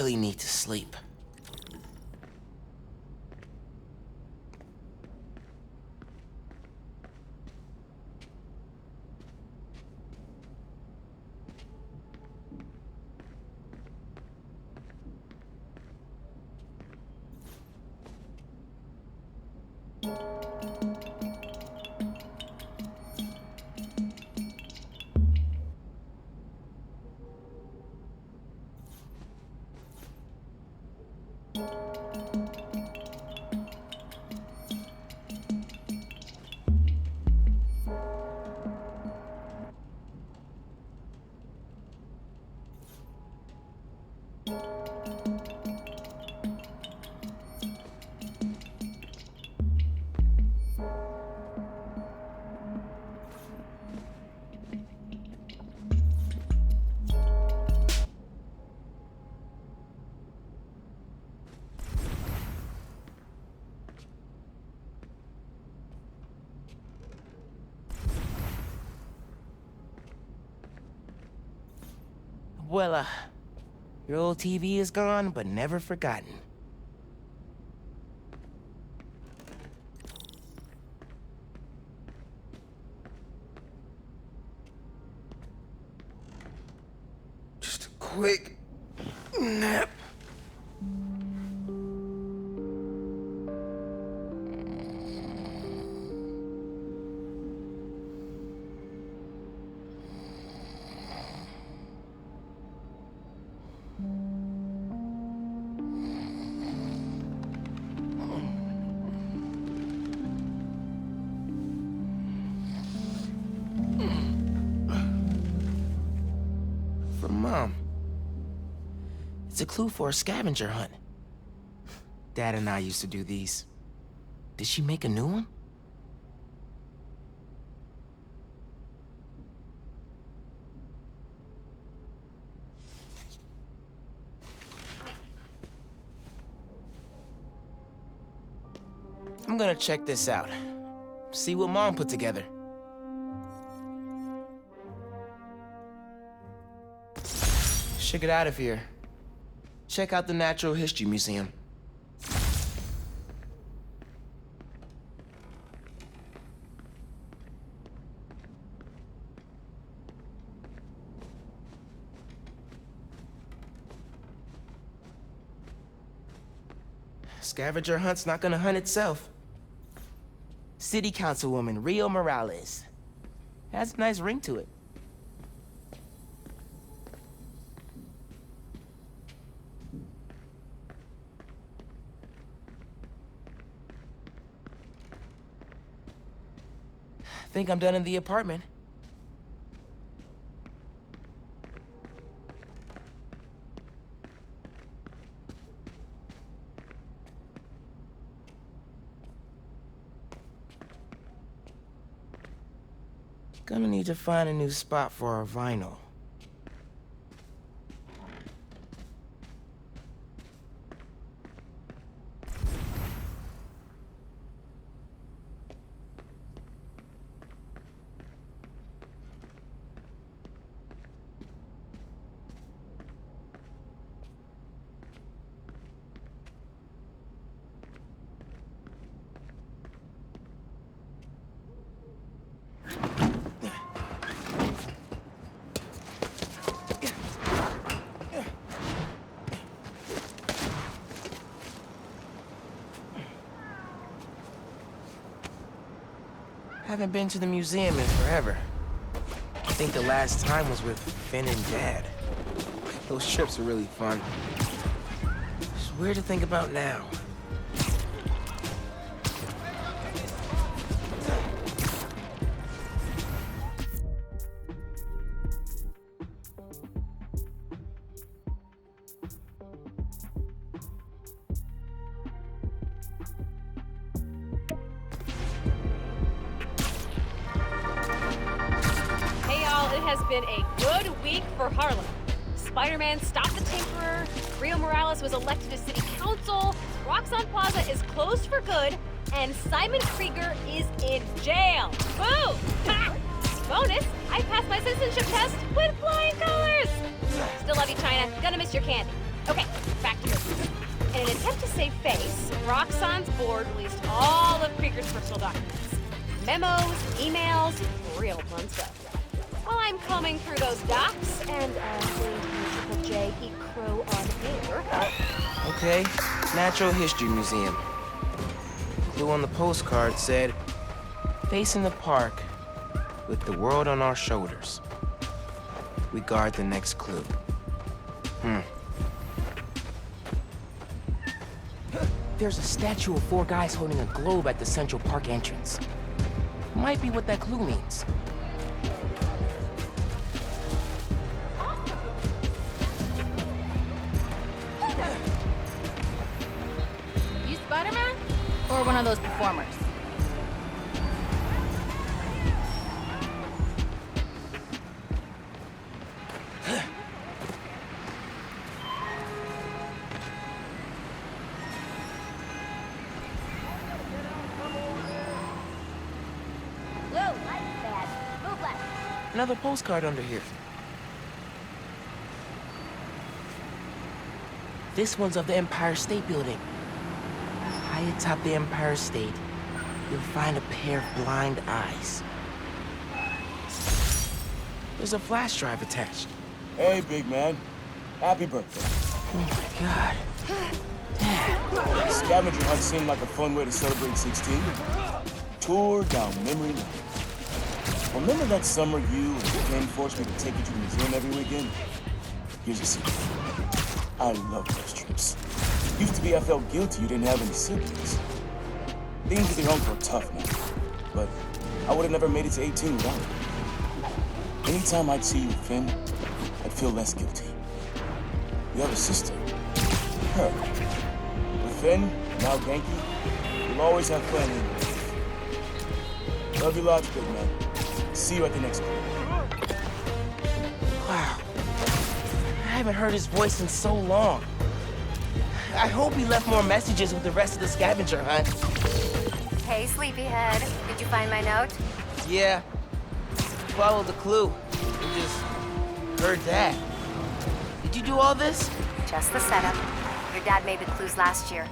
really need to sleep. Well, your old TV is gone, but never forgotten. Just a quick nap. From Mom. It's a clue for a scavenger hunt. Dad and I used to do these. Did she make a new one? I'm gonna check this out. See what Mom put together. Should get out of here. Check out the Natural History Museum. Scavenger hunt's not gonna hunt itself. City Councilwoman Rio Morales. Has a nice ring to it. Think I'm done in the apartment. Gonna need to find a new spot for our vinyl. Haven't been to the museum in forever. I think the last time was with Finn and Dad. Those trips were really fun. It's weird to think about now. It has been a good week for Harlem. Spider-Man stopped the Tinkerer, Rio Morales was elected to city council, Roxxon Plaza is closed for good, and Simon Krieger is in jail. Boo! Ha! Bonus, I passed my citizenship test with flying colors! Still love you, China. Gonna miss your candy. Okay, back to business. In an attempt to save face, Roxxon's board released all of Krieger's personal documents. Memos, emails, real fun stuff. While I'm combing through those docs and seeing Triple J eat crow on air. Okay, Natural History Museum. Clue on the postcard said, "Facing the park with the world on our shoulders. We guard the next clue." There's a statue of 4 guys holding a globe at the Central Park entrance. Might be what that clue means. You Spider-Man? Or one of those performers? Another postcard under here. This one's of the Empire State Building. High atop the Empire State, you'll find a pair of blind eyes. There's a flash drive attached. Hey, big man. Happy birthday. Oh my God. Dad. Scavenger hunt seemed like a fun way to celebrate 16. Tour down memory lane. Remember that summer you and Ken forced me to take you to the museum every weekend? Here's a secret. I love those trips. Used to be I felt guilty you didn't have any siblings. Things with your uncle are tough now, but I would have never made it to 18 without it. Anytime I'd see you with Finn, I'd feel less guilty. You have a sister. Her. With Finn, now Genki, you'll always have family in your life. Love you lots, big man. See you at the next club. Wow. I haven't heard his voice in so long. I hope he left more messages with the rest of the scavenger hunt. Hey, sleepyhead. Did you find my note? Yeah. Follow the clue. I just heard that. Did you do all this? Just the setup. Your dad made the clues last year.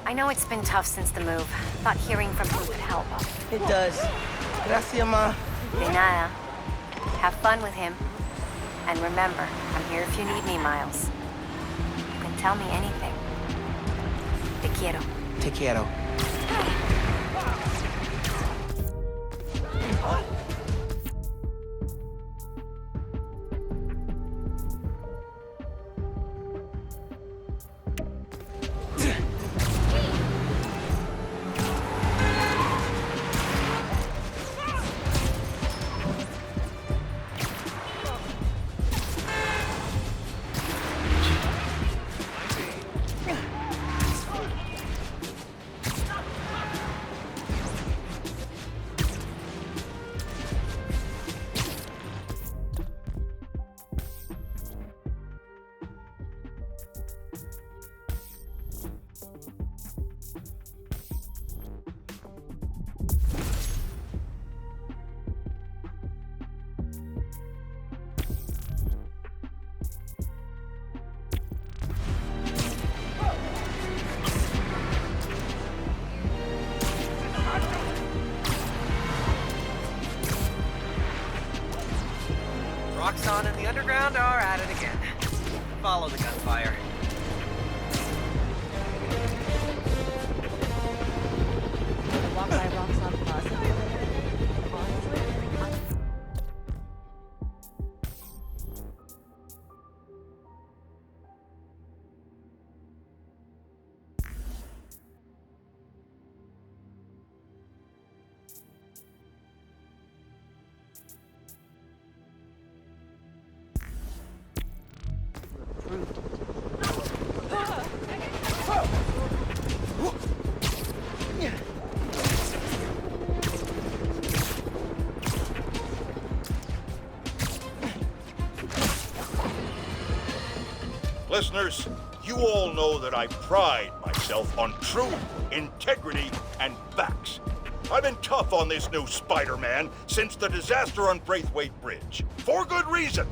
I know it's been tough since the move. Thought hearing from you could help. It does. Gracias, Ma. De nada. Have fun with him. And remember, I'm here if you need me, Miles. You can tell me anything. Te quiero. Te quiero. Roxxon and the Underground are at it again. Follow the gunfire. Walk by Roxxon Plaza. Honestly, Listeners, you all know that I pride myself on truth, integrity, and facts. I've been tough on this new Spider-Man since the disaster on Braithwaite Bridge. For good reason.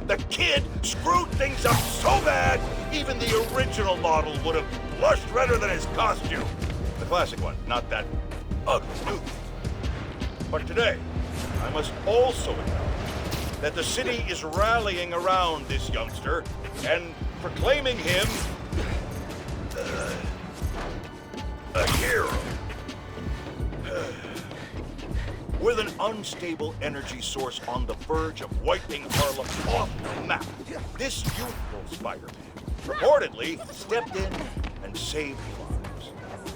The kid screwed things up so bad, even the original model would have blushed redder than his costume. The classic one, not that ugly new one. But today, I must also acknowledge that the city is rallying around this youngster and proclaiming him a hero. With an unstable energy source on the verge of wiping Harlem off the map, this youthful Spider-Man reportedly stepped in and saved lives.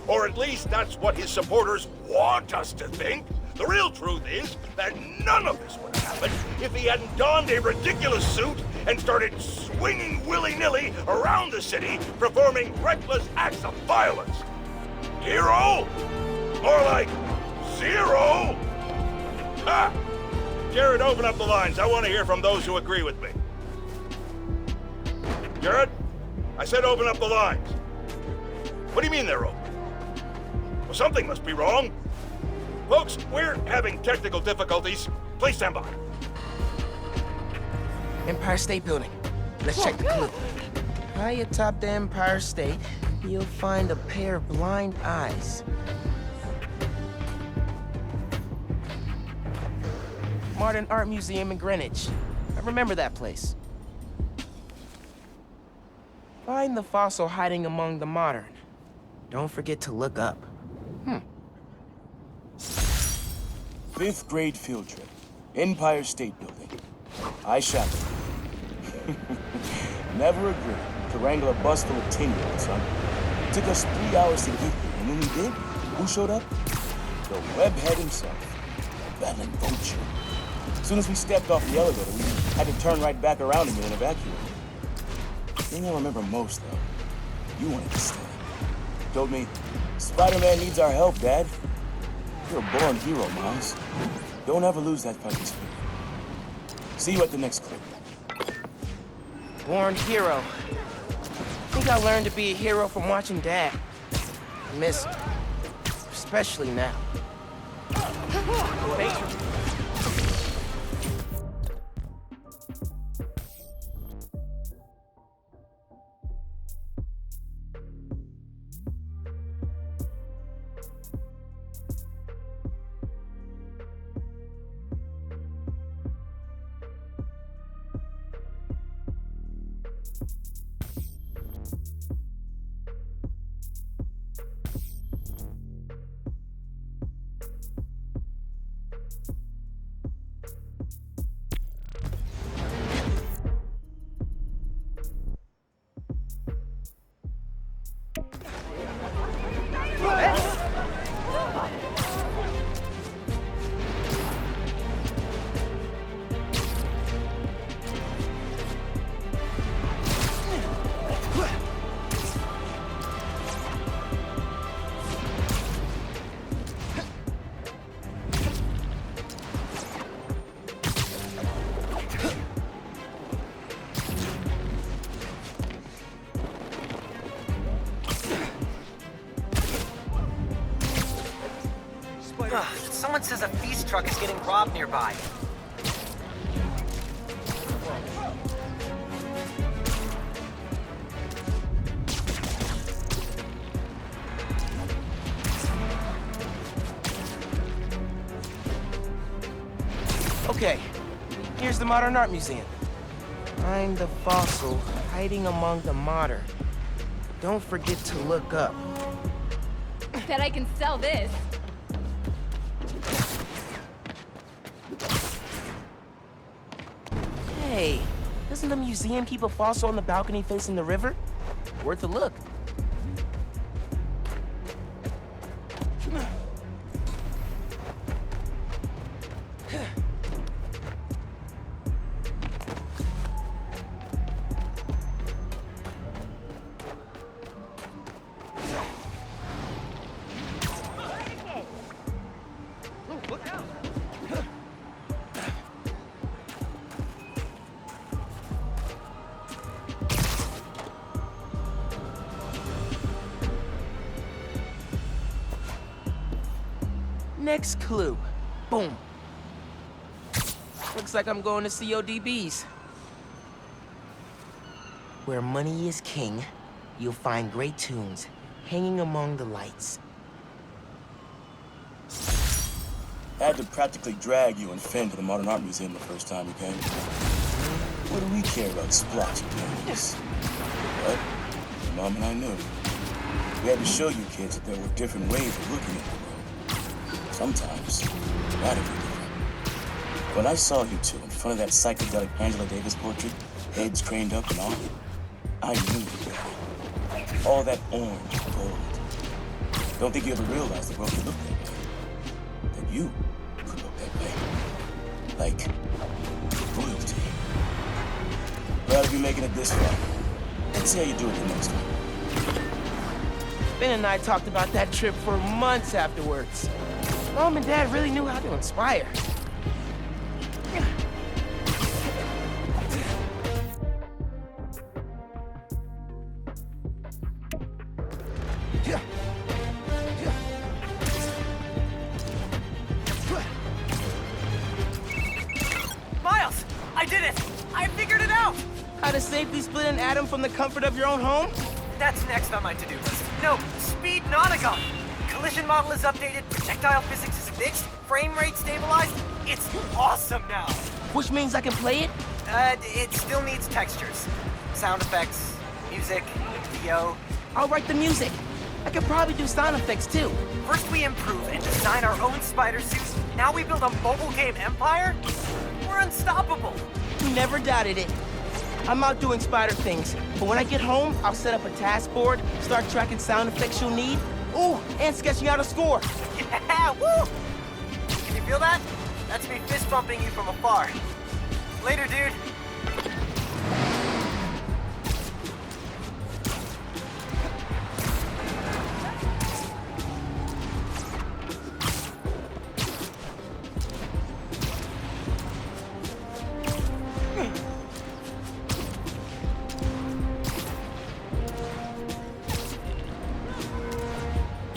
Or at least that's what his supporters want us to think. The real truth is that none of this would have happened if he hadn't donned a ridiculous suit and started swinging willy-nilly around the city, performing reckless acts of violence. Hero? More like zero? Ha! Jared, open up the lines. I want to hear from those who agree with me. Jared? I said open up the lines. What do you mean they're open? Well, something must be wrong. Folks, we're having technical difficulties. Please stand by. Empire State Building. Let's check the clue. High atop the Empire State, you'll find a pair of blind eyes. Modern Art Museum in Greenwich. I remember that place. Find the fossil hiding among the modern. Don't forget to look up. 5th grade field trip. Empire State Building. I shackled. Never agreed to wrangle a bus full of 10-year-olds, son. It took us 3 hours to get here, and when we did, who showed up? The webhead himself. A battling vulture. As soon as we stepped off the elevator, we had to turn right back around again and evacuate. The thing I remember most, though, you wanted to stay. Told me, Spider-Man needs our help, Dad. You're a born hero, Miles. Don't ever lose that fighting spirit. See you at the next clip. Born hero. Think I learned to be a hero from watching Dad. I miss him. Especially now. Someone says a feast truck is getting robbed nearby. Okay, here's the Modern Art Museum. Find the fossil hiding among the modern. Don't forget to look up. Bet I can sell this. Hey, doesn't the museum keep a fossil on the balcony facing the river? Worth a look. Next clue. Boom. Looks like I'm going to CODB's. Where money is king, you'll find great tunes hanging among the lights. I had to practically drag you and Finn to the Modern Art Museum the first time you came. What do we care about splotchy paintings? But the moment I knew, we had to show you kids that there were different ways of looking at the world. Sometimes, radically different. When I saw you two in front of that psychedelic Angela Davis portrait, heads craned up and all, I knew you were ready. All that orange and gold. Don't think you ever realized the world could look that way. That you could look that way. Like royalty. Proud of you making it this far. Let's see how you do it the next time. Ben and I talked about that trip for months afterwards. Mom and Dad really knew how to inspire. Miles, I did it! I figured it out! How to safely split an atom from the comfort of your own home? That's next on my to-do list. No, speed Nonagon. Collision model is updated, projectile physics is fixed, frame rate stabilized. It's awesome now. Which means I can play it? It still needs textures. Sound effects, music, VO. I'll write the music. I could probably do sound effects too. First we improve and design our own spider suits. Now we build a mobile game empire? We're unstoppable. Never doubted it. I'm out doing spider things, but when I get home, I'll set up a task board, start tracking sound effects you'll need. Ooh, and sketching out a score. Yeah, woo! Can you feel that? That's me fist bumping you from afar. Later, dude.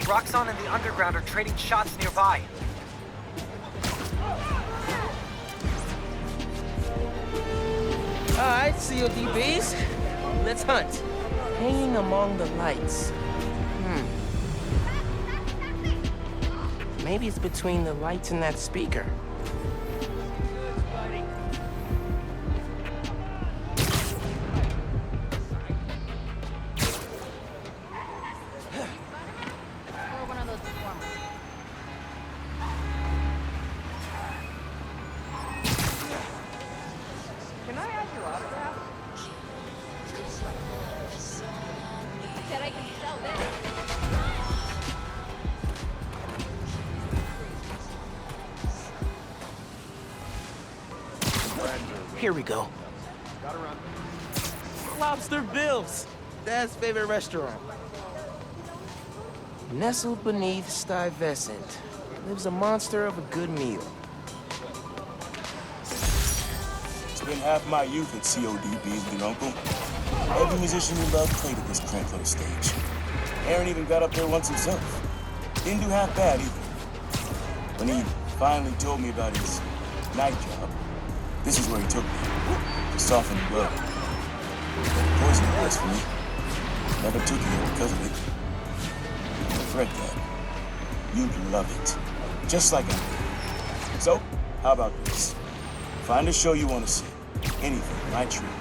Roxxon and the Underground are trading shots nearby. Alright, CODBs. Let's hunt. Hanging among the lights. Maybe it's between the lights and that speaker. Or one of those performers. Can I have your autograph? Said I can sell this. Here we go. Lobster Bill's, Dad's favorite restaurant. Nestled beneath Stuyvesant lives a monster of a good meal. Spent half my youth at CODB with your uncle. Every musician you loved played at this cramped little stage. Aaron even got up there once himself. Didn't do half bad either. When he finally told me about his night job, this is where he took me, to soften the blow. Poison was for me. Never took it here because of it. Don't regret that. You'd love it. Just like I did. So, how about this? Find a show you want to see. Anything, my treat.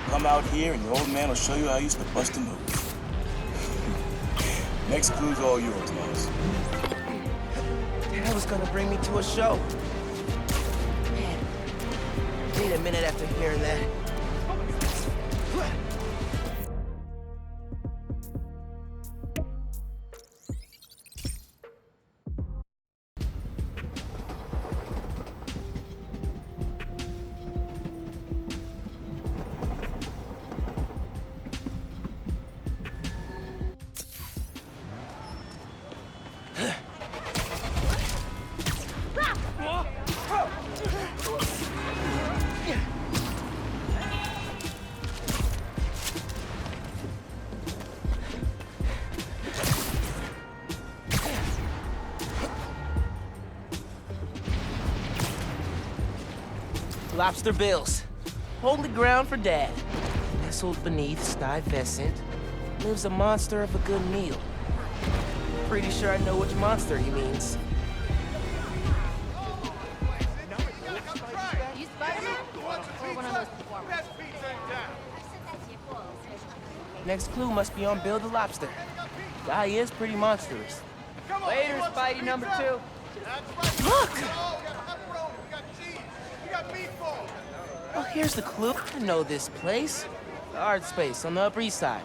Come out here and your old man will show you how he used to bust a move. Next clue's all yours, Miles. Dad was gonna bring me to a show. Man, need a minute after hearing that. Lobster Bill's. Hold the ground for Dad. nestled beneath Stuyvesant, lives a monster of a good meal. Pretty sure I know which monster he means. You Spider-Man? Or one of those performers? Next clue must be on Bill the Lobster. Guy is pretty monstrous. Later, Spidey number 2. Look! Oh, here's the clue. I know this place. The art space on the Upper East Side.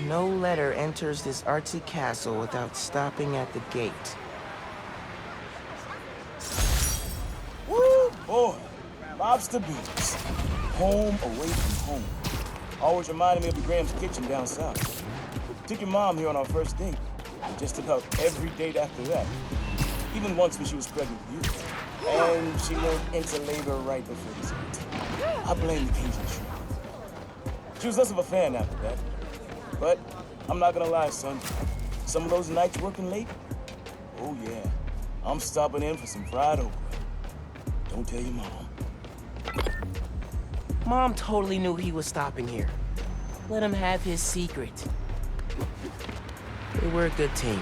No letter enters this artsy castle without stopping at the gate. Woo! Boy, lobster beans. Home away from home. Always reminded me of your Graham's kitchen down south. Took your mom here on our first date. Just about every date after that. Even once when she was pregnant with you. And she went into labor right before dessert. I blame the Cajun shrimp. She was less of a fan after that. But I'm not gonna lie, son. Some of those nights working late, oh yeah, I'm stopping in for some fried okra. Don't tell your mom. Mom totally knew he was stopping here. Let him have his secret. They were a good team.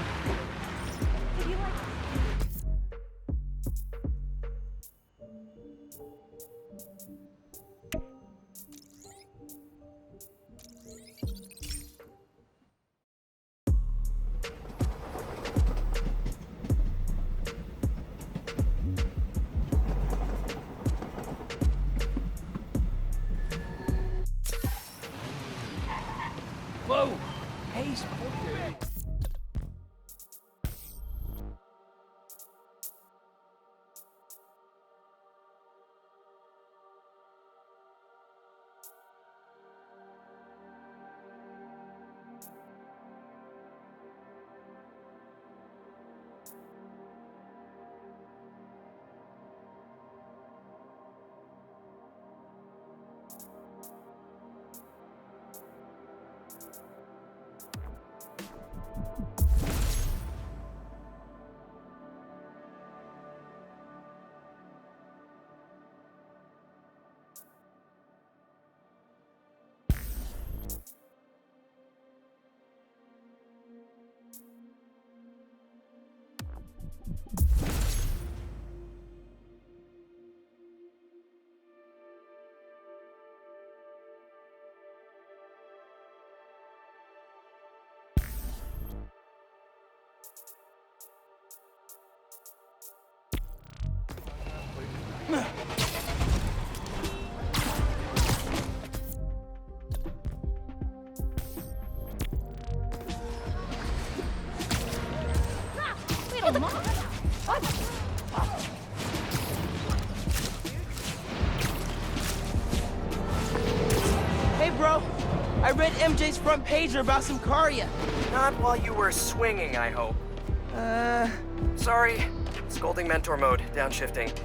Whoa! Hey, Spooky. Wait a minute. Hey, bro. I read MJ's front pager about some Caria. Not while you were swinging, I hope. Sorry. Scolding mentor mode, downshifting.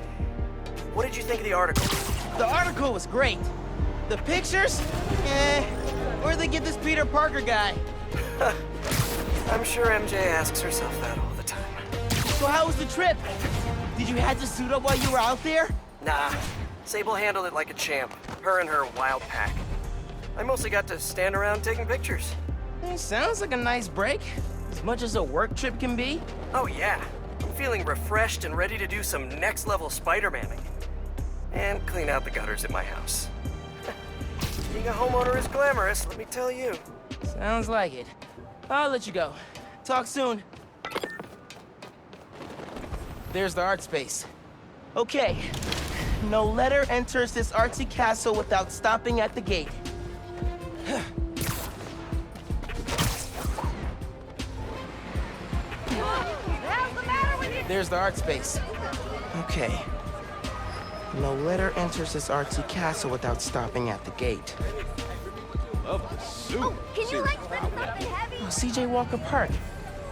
What did you think of the article? The article was great. The pictures? Where'd they get this Peter Parker guy? I'm sure MJ asks herself that all the time. So how was the trip? Did you have to suit up while you were out there? Nah, Sable handled it like a champ. Her and her wild pack. I mostly got to stand around taking pictures. Sounds like a nice break. As much as a work trip can be. Oh yeah, I'm feeling refreshed and ready to do some next-level Spider-Manning. And clean out the gutters at my house. Being a homeowner is glamorous, let me tell you. Sounds like it. I'll let you go. Talk soon. There's the art space. Okay. No letter enters this artsy castle without stopping at the gate. There's the art space. Okay. No letter enters this artsy castle without stopping at the gate. Oh, can you like lift something heavy? Oh, CJ Walker Park.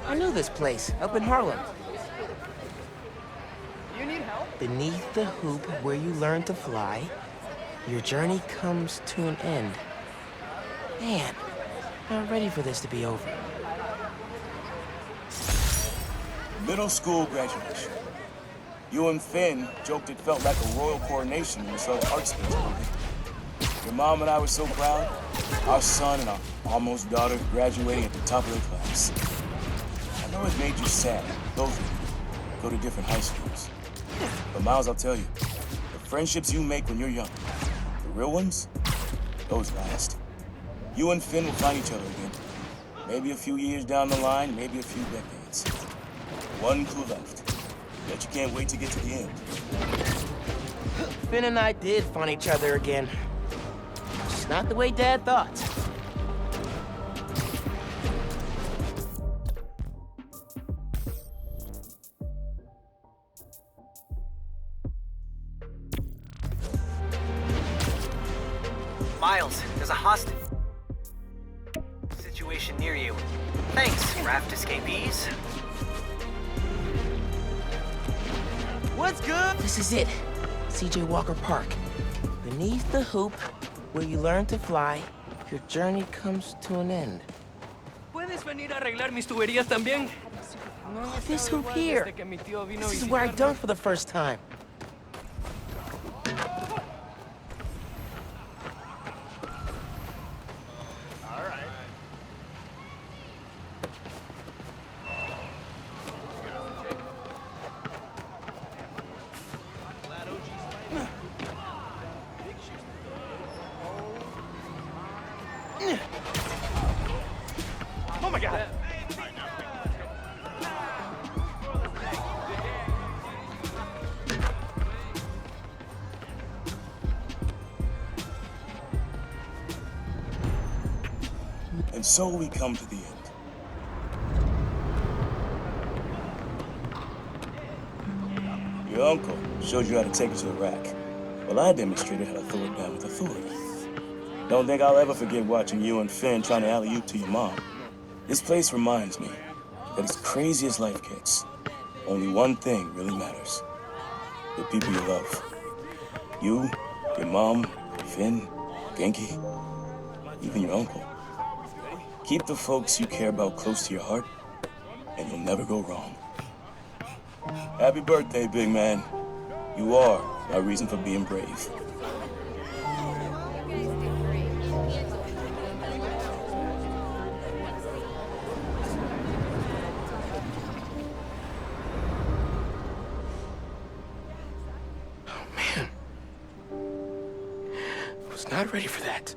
I knew this place, up in Harlem. You need help? Beneath the hoop where you learn to fly, your journey comes to an end. Man, not ready for this to be over. Middle school graduation. You and Finn joked it felt like a royal coronation when you saw the art space building. Your mom and I were so proud. Our son and our almost daughter graduating at the top of their class. I know it made you sad, both of you, go to different high schools. But Miles, I'll tell you, the friendships you make when you're young, the real ones, those last. You and Finn will find each other again. Maybe a few years down the line, maybe a few decades. One clue left. Bet you can't wait to get to the end. Finn and I did find each other again. Just not the way Dad thought. Miles, there's a hostage situation near you. Thanks, raft escapees. What's good? This is it. C.J. Walker Park. Beneath the hoop, where you learn to fly, your journey comes to an end. ¿Puedes venir a arreglar mis tuberías también? This hoop here. This is where I dunked for the first time. Oh my God! And so we come to the end. Your uncle showed you how to take it to the rack. Well, I demonstrated how to throw it down with authority. Don't think I'll ever forget watching you and Finn trying to alley-oop to your mom. This place reminds me that as crazy as life gets, only one thing really matters. The people you love. You, your mom, Finn, Genki, even your uncle. Keep the folks you care about close to your heart, and you'll never go wrong. Happy birthday, big man. You are my reason for being brave. Not ready for that.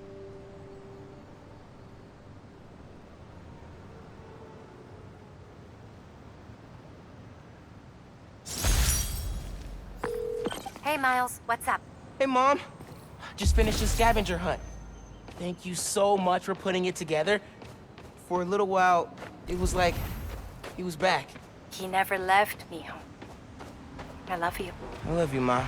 Hey, Miles, what's up? Hey, Mom. Just finished a scavenger hunt. Thank you so much for putting it together. For a little while, it was like he was back. He never left, mijo. I love you. I love you, Ma.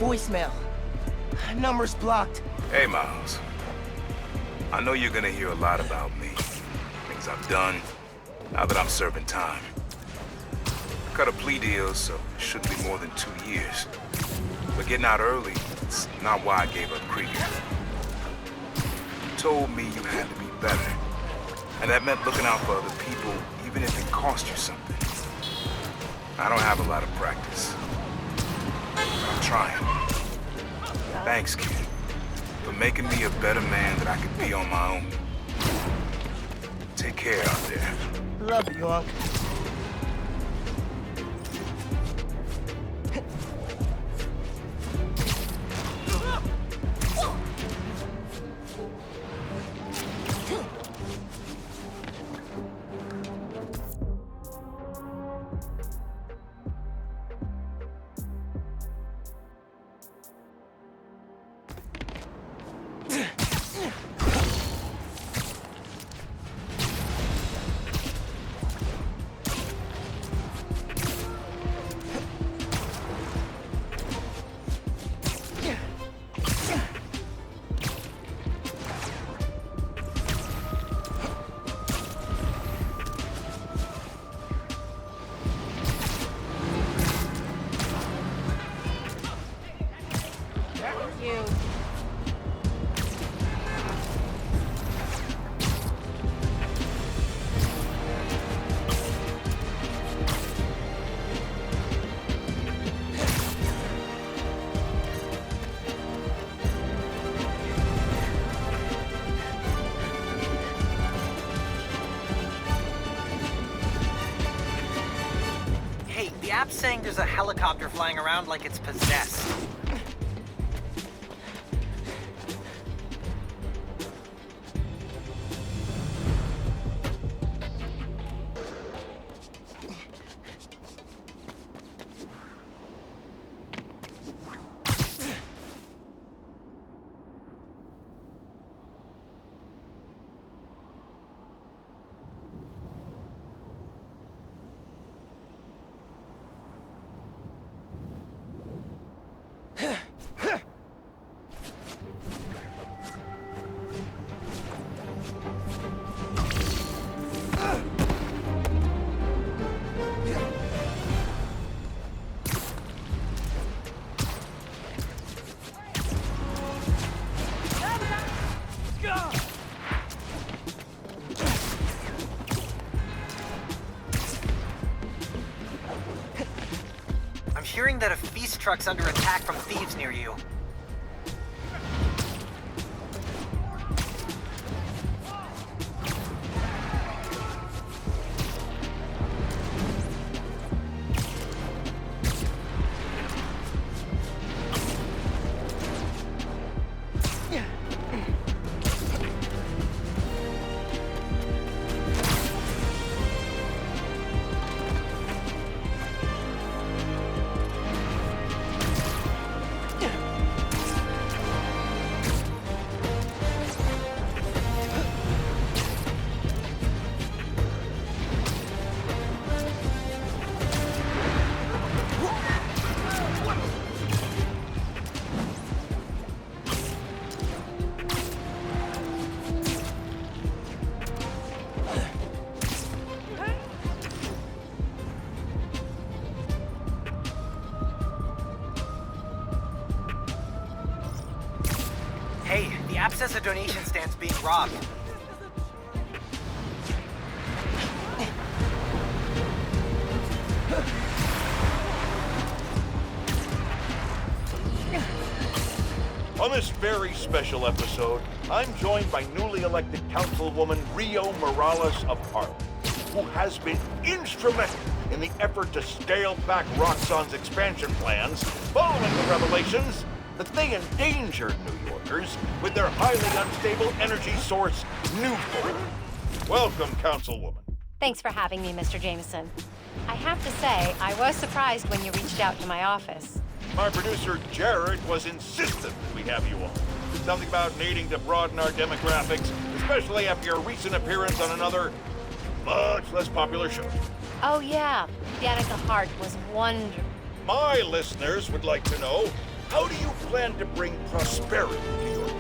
Voicemail. Number's blocked. Hey, Miles. I know you're gonna hear a lot about me. Things I've done, now that I'm serving time. I cut a plea deal, so it shouldn't be more than 2 years. But getting out early, it's not why I gave up Krieger. You told me you had to be better. And that meant looking out for other people, even if it cost you something. I don't have a lot of practice. I'm trying. Thanks, kid, for making me a better man that I could be on my own. Take care out there. Love you, Unc. the app's saying there's a helicopter flying around like it's possessed. I'm hearing that a feast truck's under attack from thieves near you. Hey, the app says a donation stand's being robbed. On this very special episode, I'm joined by newly elected Councilwoman Rio Morales of Harlem, who has been instrumental in the effort to scale back Roxxon's expansion plans following the revelations that they endangered New Yorkers with their highly unstable energy source, Newport. Welcome, Councilwoman. Thanks for having me, Mr. Jameson. I have to say, I was surprised when you reached out to my office. My producer, Jared, was insistent we have you on. Something about needing to broaden our demographics, especially after your recent appearance on another, much less popular show. Oh yeah, Danica Hart was wonderful. My listeners would like to know, how do you plan to bring prosperity to New York?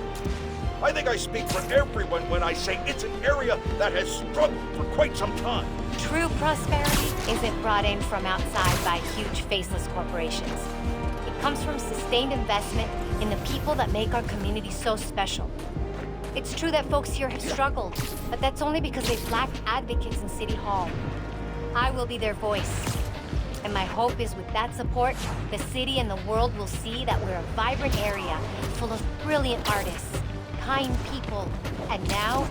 I think I speak for everyone when I say it's an area that has struggled for quite some time. True prosperity isn't brought in from outside by huge faceless corporations. It comes from sustained investment in the people that make our community so special. It's true that folks here have struggled, but that's only because they've lacked advocates in City Hall. I will be their voice. And my hope is with that support, the city and the world will see that we're a vibrant area full of brilliant artists, kind people, and now,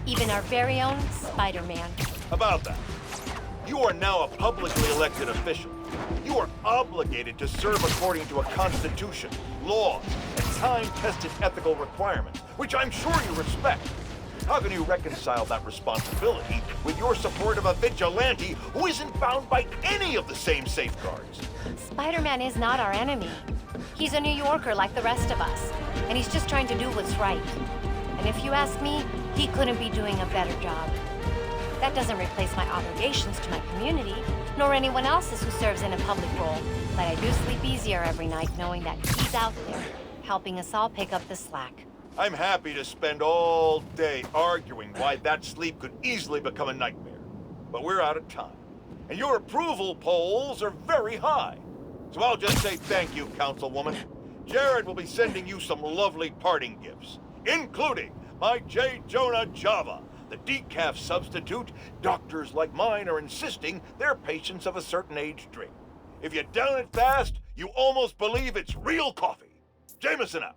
even our very own Spider-Man. About that, you are now a publicly elected official. You are obligated to serve according to a constitution, laws, and time-tested ethical requirements, which I'm sure you respect. How can you reconcile that responsibility with your support of a vigilante who isn't bound by any of the same safeguards? Spider-Man is not our enemy. He's a New Yorker like the rest of us, and he's just trying to do what's right. And if you ask me, he couldn't be doing a better job. That doesn't replace my obligations to my community, nor anyone else's who serves in a public role. But I do sleep easier every night knowing that he's out there, helping us all pick up the slack. I'm happy to spend all day arguing why that sleep could easily become a nightmare. But we're out of time. And your approval polls are very high. So I'll just say thank you, Councilwoman. Jared will be sending you some lovely parting gifts, including my J. Jonah Java, the decaf substitute doctors like mine are insisting their patients of a certain age drink. If you down it fast, you almost believe it's real coffee. Jameson out.